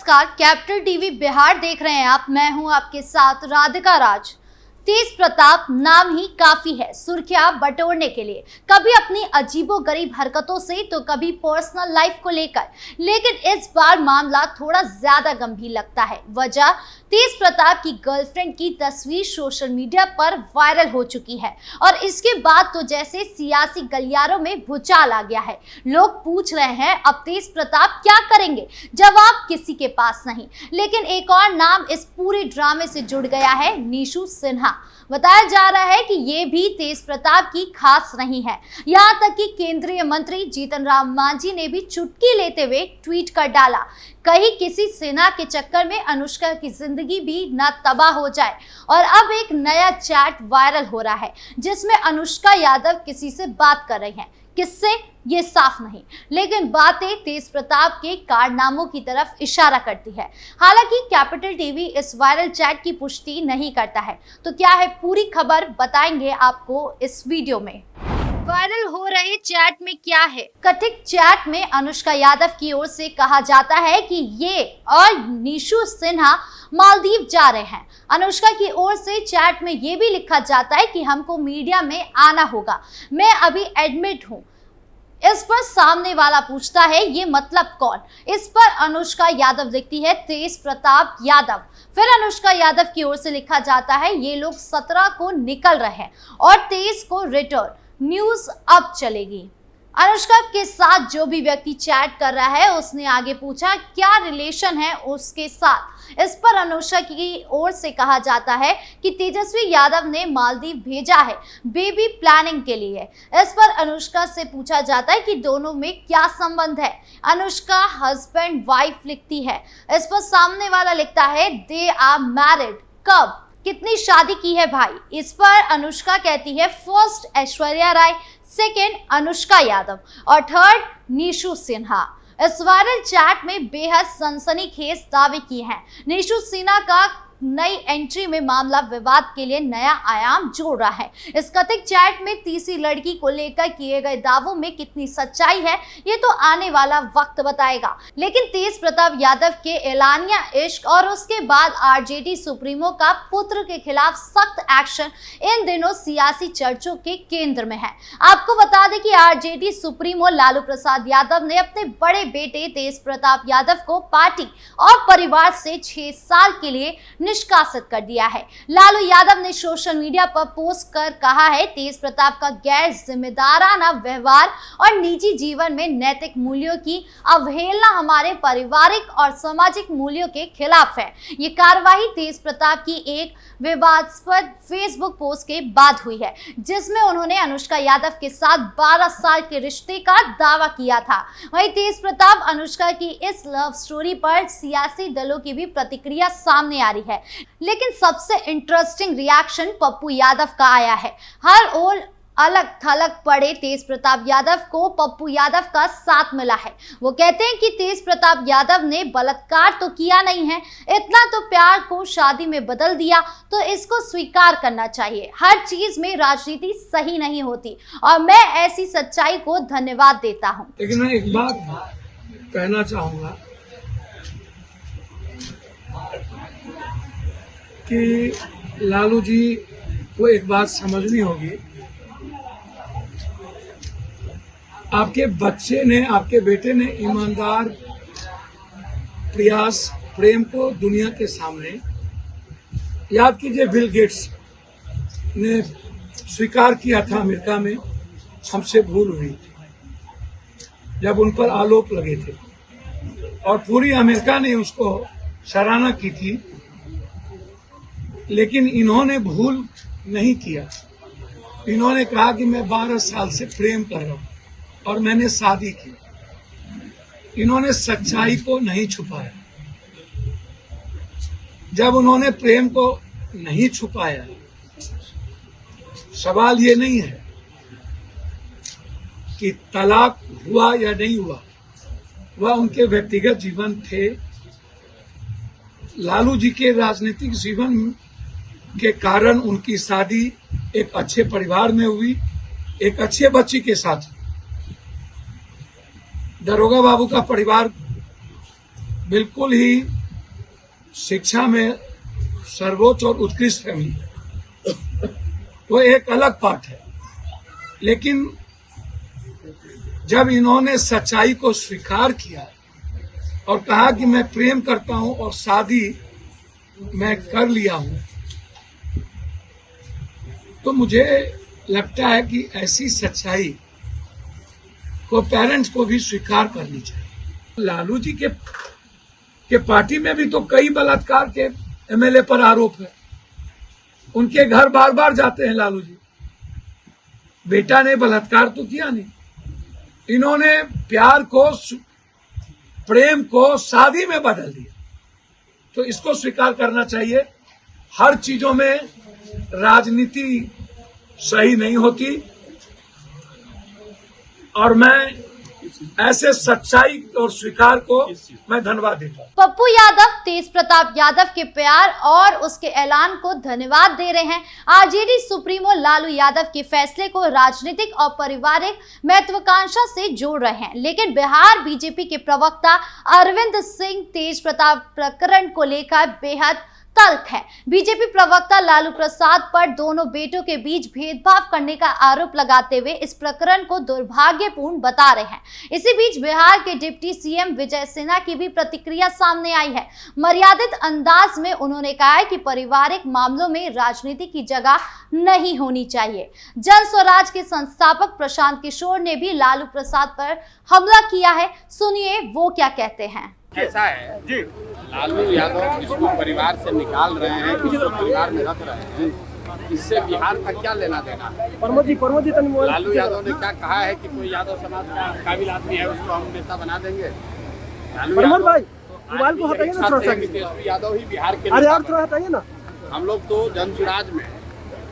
नमस्कार, capital TV Bihar देख रहे हैं आप। मैं हूं आपके साथ राधिका राज। तेज प्रताप नाम ही काफी है सुर्खियां बटोरने के लिए, कभी अपनी अजीबोगरीब हरकतों से तो कभी पर्सनल लाइफ को लेकर। लेकिन इस बार मामला थोड़ा ज्यादा गंभीर लगता है। वजह तेज प्रताप की गर्लफ्रेंड की तस्वीर सोशल मीडिया पर वायरल हो चुकी है और इसके बाद तो जैसे सियासी गलियारों में भूचाल आ गया है। लोग पूछ रहे हैं अब तेज प्रताप क्या करेंगे। जवाब किसी के पास नहीं। लेकिन एक और नाम इस पूरे ड्रामे से जुड़ गया है, निशु सिन्हा। बताया जा रहा है कि ये भी तेज प्रताप की खास नहीं है। यहाँ तक कि केंद्रीय मंत्री जीतन राम मांझी ने भी चुटकी लेते हुए ट्वीट कर डाला, कहीं किसी सिन्हा के चक्कर में अनुष्का की जिंदगी भी ना तबाह हो जाए। और अब एक नया चैट वायरल हो रहा है जिसमें अनुष्का यादव किसी से बात कर रही हैं। किससे ये साफ नहीं, लेकिन बातें तेज प्रताप के कारनामों की तरफ इशारा करती है। हालांकि कैपिटल टीवी इस वायरल चैट की पुष्टि नहीं करता है। तो क्या है पूरी खबर, बताएंगे आपको इस वीडियो में। वायरल हो रहे चैट में क्या है? कथित चैट में अनुष्का यादव की ओर से कहा जाता है कि ये और निशु सिन्हा मालदीव जा रहे हैं। अनुष्का की ओर से चैट में ये भी लिखा जाता है कि हमको मीडिया में आना होगा, मैं अभी एडमिट हूँ। इस पर सामने वाला पूछता है ये मतलब कौन? इस पर अनुष्का यादव लिखती है तेज प्रताप यादव। फिर अनुष्का यादव की ओर से लिखा जाता है ये लोग 17 को निकल रहे हैं और 23 को रिटर्न, न्यूज अब चलेगी। अनुष्का के साथ जो भी व्यक्ति चैट कर रहा है उसने आगे पूछा क्या रिलेशन है उसके साथ। इस पर अनुष्का की ओर से कहा जाता है कि तेजस्वी यादव ने मालदीव भेजा है बेबी प्लानिंग के लिए। इस पर अनुष्का से पूछा जाता है कि दोनों में क्या संबंध है। अनुष्का हस्बैंड वाइफ लिखती है। इस पर सामने वाला लिखता है दे आर मैरिड, कब, कितनी शादी की है भाई। इस पर अनुष्का कहती है फर्स्ट ऐश्वर्या राय, सेकेंड अनुष्का यादव और थर्ड निशु सिन्हा। इस वायरल चैट में बेहद सनसनीखेज दावे किए हैं। निशु सिन्हा का नई एंट्री में मामला विवाद के लिए नया आयाम जोड़ रहा है। इस कथित चैट में तीसरी लड़की को लेकर किए गए दावों में कितनी सच्चाई है ये तो आने वाला वक्त बताएगा। लेकिन तेज प्रताप यादव के एलानिया इश्क और उसके बाद आरजेडी सुप्रीमो का पुत्र के खिलाफ सख्त एक्शन इन दिनों सियासी चर्चों के केंद्र में है। आपको बता दें कि आरजेडी सुप्रीमो लालू प्रसाद यादव ने अपने बड़े बेटे तेज प्रताप यादव को पार्टी और परिवार से 6 साल के लिए निष्कासित कर दिया है। लालू यादव ने सोशल मीडिया पर पोस्ट कर कहा है तेज प्रताप का गैर जिम्मेदाराना व्यवहार और निजी जीवन में नैतिक मूल्यों की अवहेलना हमारे पारिवारिक और सामाजिक मूल्यों के खिलाफ है। ये कार्रवाई तेज प्रताप की एक विवादास्पद फेसबुक पोस्ट के बाद हुई है जिसमें उन्होंने अनुष्का यादव के साथ 12 साल के रिश्ते का दावा किया था। वहीं तेज प्रताप अनुष्का की इस लव स्टोरी पर सियासी दलों की भी प्रतिक्रिया सामने आ रही है। लेकिन सबसे इंटरेस्टिंग रिएक्शन पप्पू यादव का आया है। हर ओर अलग थलग पड़े तेज प्रताप यादव को पप्पू यादव का साथ मिला है। वो कहते हैं कि तेज प्रताप यादव ने बलात्कार तो किया नहीं है, इतना तो प्यार को शादी में बदल दिया, तो इसको स्वीकार करना चाहिए। हर चीज में राजनीति सही नहीं होती और मैं ऐसी सच्चाई को धन्यवाद देता हूँ। लेकिन मैं एक बात कहना चाहूंगा कि लालू जी को एक बात समझनी होगी, आपके बच्चे ने, आपके बेटे ने ईमानदार प्रयास प्रेम को दुनिया के सामने, याद कीजिए बिल गेट्स ने स्वीकार किया था अमेरिका में, हमसे भूल हुई जब उन पर आरोप लगे थे और पूरी अमेरिका ने उसको सराहना की थी। लेकिन इन्होंने भूल नहीं किया। इन्होंने कहा कि मैं 12 साल से प्रेम कर रहा हूं और मैंने शादी की। इन्होंने सच्चाई को नहीं छुपाया। जब उन्होंने प्रेम को नहीं छुपाया, सवाल ये नहीं है कि तलाक हुआ या नहीं हुआ, वह उनके व्यक्तिगत जीवन थे। लालू जी के राजनीतिक जीवन के कारण उनकी शादी एक अच्छे परिवार में हुई, एक अच्छे बच्ची के साथ। दरोगा बाबू का परिवार बिल्कुल ही शिक्षा में सर्वोच्च और उत्कृष्ट फैमिली, वो एक अलग पाठ है। लेकिन जब इन्होंने सच्चाई को स्वीकार किया और कहा कि मैं प्रेम करता हूं और शादी मैं कर लिया हूं, तो मुझे लगता है कि ऐसी सच्चाई को पेरेंट्स को भी स्वीकार करनी चाहिए। लालू जी के पार्टी में भी तो कई बलात्कार के एमएलए पर आरोप है। उनके घर बार बार जाते हैं लालू जी। बेटा ने बलात्कार तो किया नहीं, इन्होंने प्यार को, प्रेम को शादी में बदल दिया। तो इसको स्वीकार करना चाहिए। हर चीजों में राजनीति सही नहीं होती और मैं ऐसे सच्चाई और स्वीकार को मैं धन्यवाद देता हूं। पप्पू यादव तेज प्रताप यादव के प्यार और उसके ऐलान को धन्यवाद दे रहे हैं। आरजेडी सुप्रीमो लालू यादव के फैसले को राजनीतिक और पारिवारिक महत्वाकांक्षा से जोड़ रहे हैं, लेकिन बिहार बीजेपी के प्रवक्ता अरविंद सिंह तेज प्रताप प्रकरण को लेकर बेहद तल्ख है। बीजेपी प्रवक्ता लालू प्रसाद पर दोनों बेटों के बीच भेदभाव करने का आरोप लगाते हुए इस प्रकरण को दुर्भाग्यपूर्ण बता रहे हैं। इसी बीच बिहार के डिप्टी सीएम विजय सिन्हा की भी प्रतिक्रिया सामने आई है। मर्यादित अंदाज में उन्होंने कहा है कि पारिवारिक मामलों में राजनीति की जगह नहीं होनी चाहिए। जन स्वराज के संस्थापक प्रशांत किशोर ने भी लालू प्रसाद पर हमला किया है। सुनिए वो क्या कहते हैं। ऐसा है जी, लालू यादव इसको परिवार से निकाल रहे हैं, इसको परिवार में रख रहे हैं, इससे बिहार का क्या लेना देना। प्रमोद जी लालू यादव ने क्या कहा है कि कोई यादव समाज का काबिल आदमी है उसको हम नेता बना देंगे। लालू यादव ही बिहार के नेता ना। हम लोग तो जन स्वराज में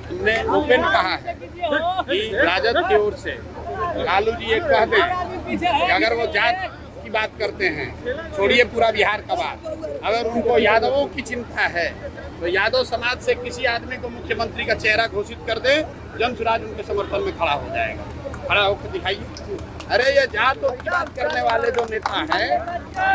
हमने ओपन कहा है कि राजद की ओर से लालू जी ये कह दें कि अगर वो जात की बात करते हैं, छोड़िए पूरा बिहार का बात, अगर उनको यादवों की चिंता है तो यादव समाज से किसी आदमी को मुख्यमंत्री का चेहरा घोषित कर दे, जन स्वराज उनके समर्थन में खड़ा हो जाएगा। खड़ा होकर दिखाइए। अरे ये जातों की बात करने वाले जो नेता हैं,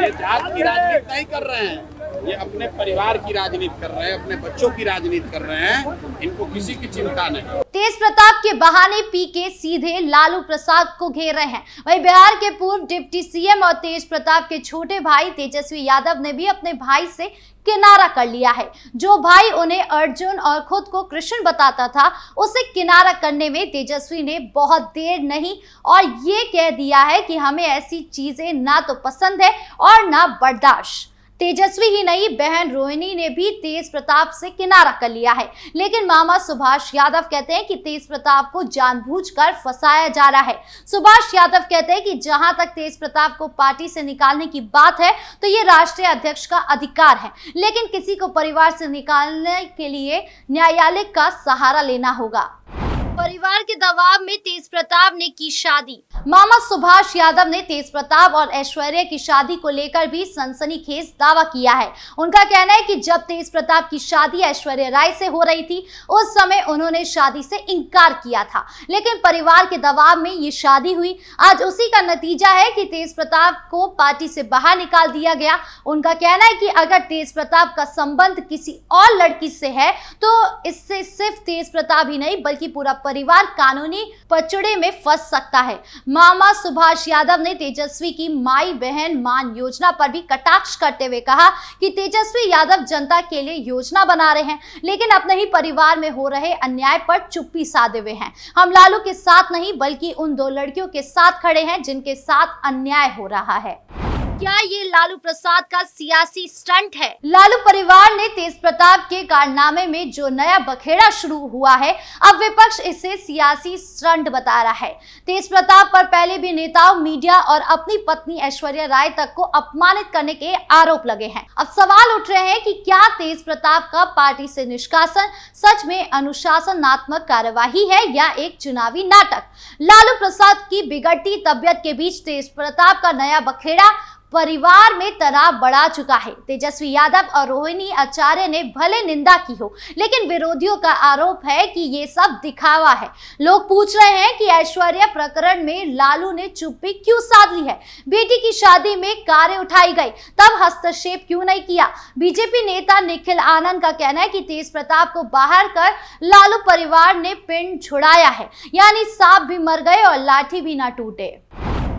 ये जात की राजनीति नहीं कर रहे हैं, ये अपने परिवार की राजनीति कर रहे हैं, अपने बच्चों की राजनीति कर रहे हैं। इनको किसी की चिंता नहीं। तेज प्रताप के बहाने पी के सीधे लालू प्रसाद को घेर रहे हैं। वहीं बिहार के पूर्व डिप्टी सीएम और तेज प्रताप के छोटे भाई तेजस्वी यादव ने भी अपने भाई से किनारा कर लिया है। जो भाई उन्हें अर्जुन और खुद को कृष्ण बताता था, उसे किनारा करने में तेजस्वी ने बहुत देर नहीं और ये कह दिया है कि हमें ऐसी चीजें ना तो पसंद है और ना बर्दाश्त। तेजस्वी ही नहीं, बहन रोहिणी ने भी तेज प्रताप से किनारा कर लिया है। लेकिन मामा सुभाष यादव कहते हैं कि तेज प्रताप को जानबूझकर फंसाया जा रहा है। सुभाष यादव कहते हैं कि जहां तक तेज प्रताप को पार्टी से निकालने की बात है तो ये राष्ट्रीय अध्यक्ष का अधिकार है, लेकिन किसी को परिवार से निकालने के लिए न्यायालय का सहारा लेना होगा। परिवार के दबाव में तेज प्रताप ने की शादी। मामा सुभाष यादव ने तेज प्रताप और ऐश्वर्या की शादी को लेकर भी सनसनीखेज दावा किया है। उनका कहना है कि जब तेज प्रताप की शादी ऐश्वर्या राय से हो रही थी, उस समय उन्होंने शादी से इनकार किया था, लेकिन परिवार के दबाव में ये शादी हुई। आज उसी का नतीजा है कि तेज प्रताप को पार्टी से बाहर निकाल दिया गया। उनका कहना है कि अगर तेज प्रताप का संबंध किसी और लड़की से है तो इससे सिर्फ तेज प्रताप ही नहीं बल्कि पूरा परिवार कानूनी पचड़े में फंस सकता है। मामा सुभाष यादव ने तेजस्वी की माई बहन मान योजना पर भी कटाक्ष करते हुए कहा कि तेजस्वी यादव जनता के लिए योजना बना रहे हैं, लेकिन अपने ही परिवार में हो रहे अन्याय पर चुप्पी साधे हुए हैं। हम लालू के साथ नहीं बल्कि उन दो लड़कियों के साथ खड़े हैं जिनके साथ अन्याय हो रहा है। क्या ये लालू प्रसाद का सियासी स्टंट है? लालू परिवार ने तेज प्रताप के कारनामे में जो नया बखेड़ा शुरू हुआ है, अब विपक्ष इसे सियासी स्टंट बता रहा है। तेज प्रताप पर पहले भी नेताओं, मीडिया और अपनी पत्नी ऐश्वर्या राय तक को अपमानित करने के आरोप लगे हैं। अब सवाल उठ रहे हैं कि क्या तेज प्रताप का पार्टी से निष्कासन सच में अनुशासनात्मक कार्यवाही है या एक चुनावी नाटक? लालू प्रसाद की बिगड़ती तबियत के बीच तेज प्रताप का नया बखेड़ा परिवार में तनाव बढ़ा चुका है। तेजस्वी यादव और रोहिणी आचार्य ने भले निंदा की हो, लेकिन विरोधियों का आरोप है कि ये सब दिखावा है। लोग पूछ रहे हैं कि ऐश्वर्या प्रकरण में लालू ने चुप्पी क्यों साध ली है। बेटी की शादी में कारें उठाई गई, तब हस्तक्षेप क्यों नहीं किया। बीजेपी नेता निखिल आनंद का कहना है कि तेज प्रताप को बाहर कर लालू परिवार ने पिंड छुड़ाया है, यानी सांप भी मर गए और लाठी भी ना टूटे।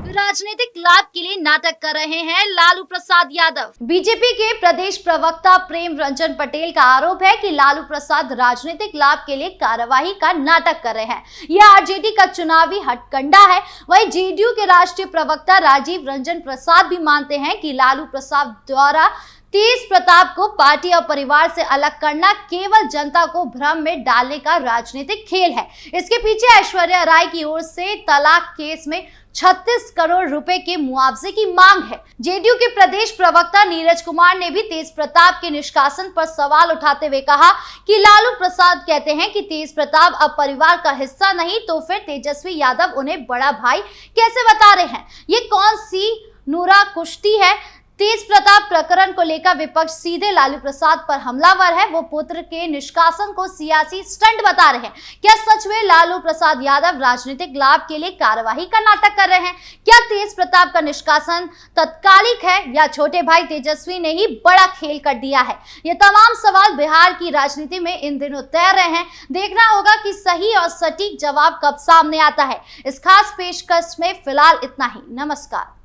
राजनीतिक लाभ के लिए नाटक कर रहे हैं लालू प्रसाद यादव। बीजेपी के प्रदेश प्रवक्ता प्रेम रंजन पटेल का आरोप है कि लालू प्रसाद राजनीतिक लाभ के लिए कार्यवाही का नाटक कर रहे हैं। यह आरजेडी का चुनावी हथकंडा है। वहीं जेडीयू के राष्ट्रीय प्रवक्ता राजीव रंजन प्रसाद भी मानते हैं कि लालू प्रसाद द्वारा तेज प्रताप को पार्टी और परिवार से अलग करना केवल जनता को भ्रम में डालने का राजनीतिक खेल है। इसके पीछे ऐश्वर्या राय की ओर से तलाक केस में 36 करोड़ रुपए के मुआवजे की मांग है। जेडीयू के प्रदेश प्रवक्ता नीरज कुमार ने भी तेज प्रताप के निष्कासन पर सवाल उठाते हुए कहा कि लालू प्रसाद कहते हैं कि तेज प्रताप अब परिवार का हिस्सा नहीं, तो फिर तेजस्वी यादव उन्हें बड़ा भाई कैसे बता रहे हैं। ये कौन सी नूरा कुश्ती है। तेज प्रताप प्रकरण को लेकर विपक्ष सीधे लालू प्रसाद पर हमलावर है। वो पुत्र के निष्कासन को सियासी स्टंट बता रहे हैं। क्या सच में लालू प्रसाद यादव राजनीतिक लाभ के लिए कार्यवाही का नाटक कर रहे हैं? क्या तेज प्रताप का निष्कासन तत्कालिक है या छोटे भाई तेजस्वी ने ही बड़ा खेल कर दिया है? ये तमाम सवाल बिहार की राजनीति में इन दिनों तैर रहे हैं। देखना होगा कि सही और सटीक जवाब कब सामने आता है। इस खास पेशकश में फिलहाल इतना ही। नमस्कार।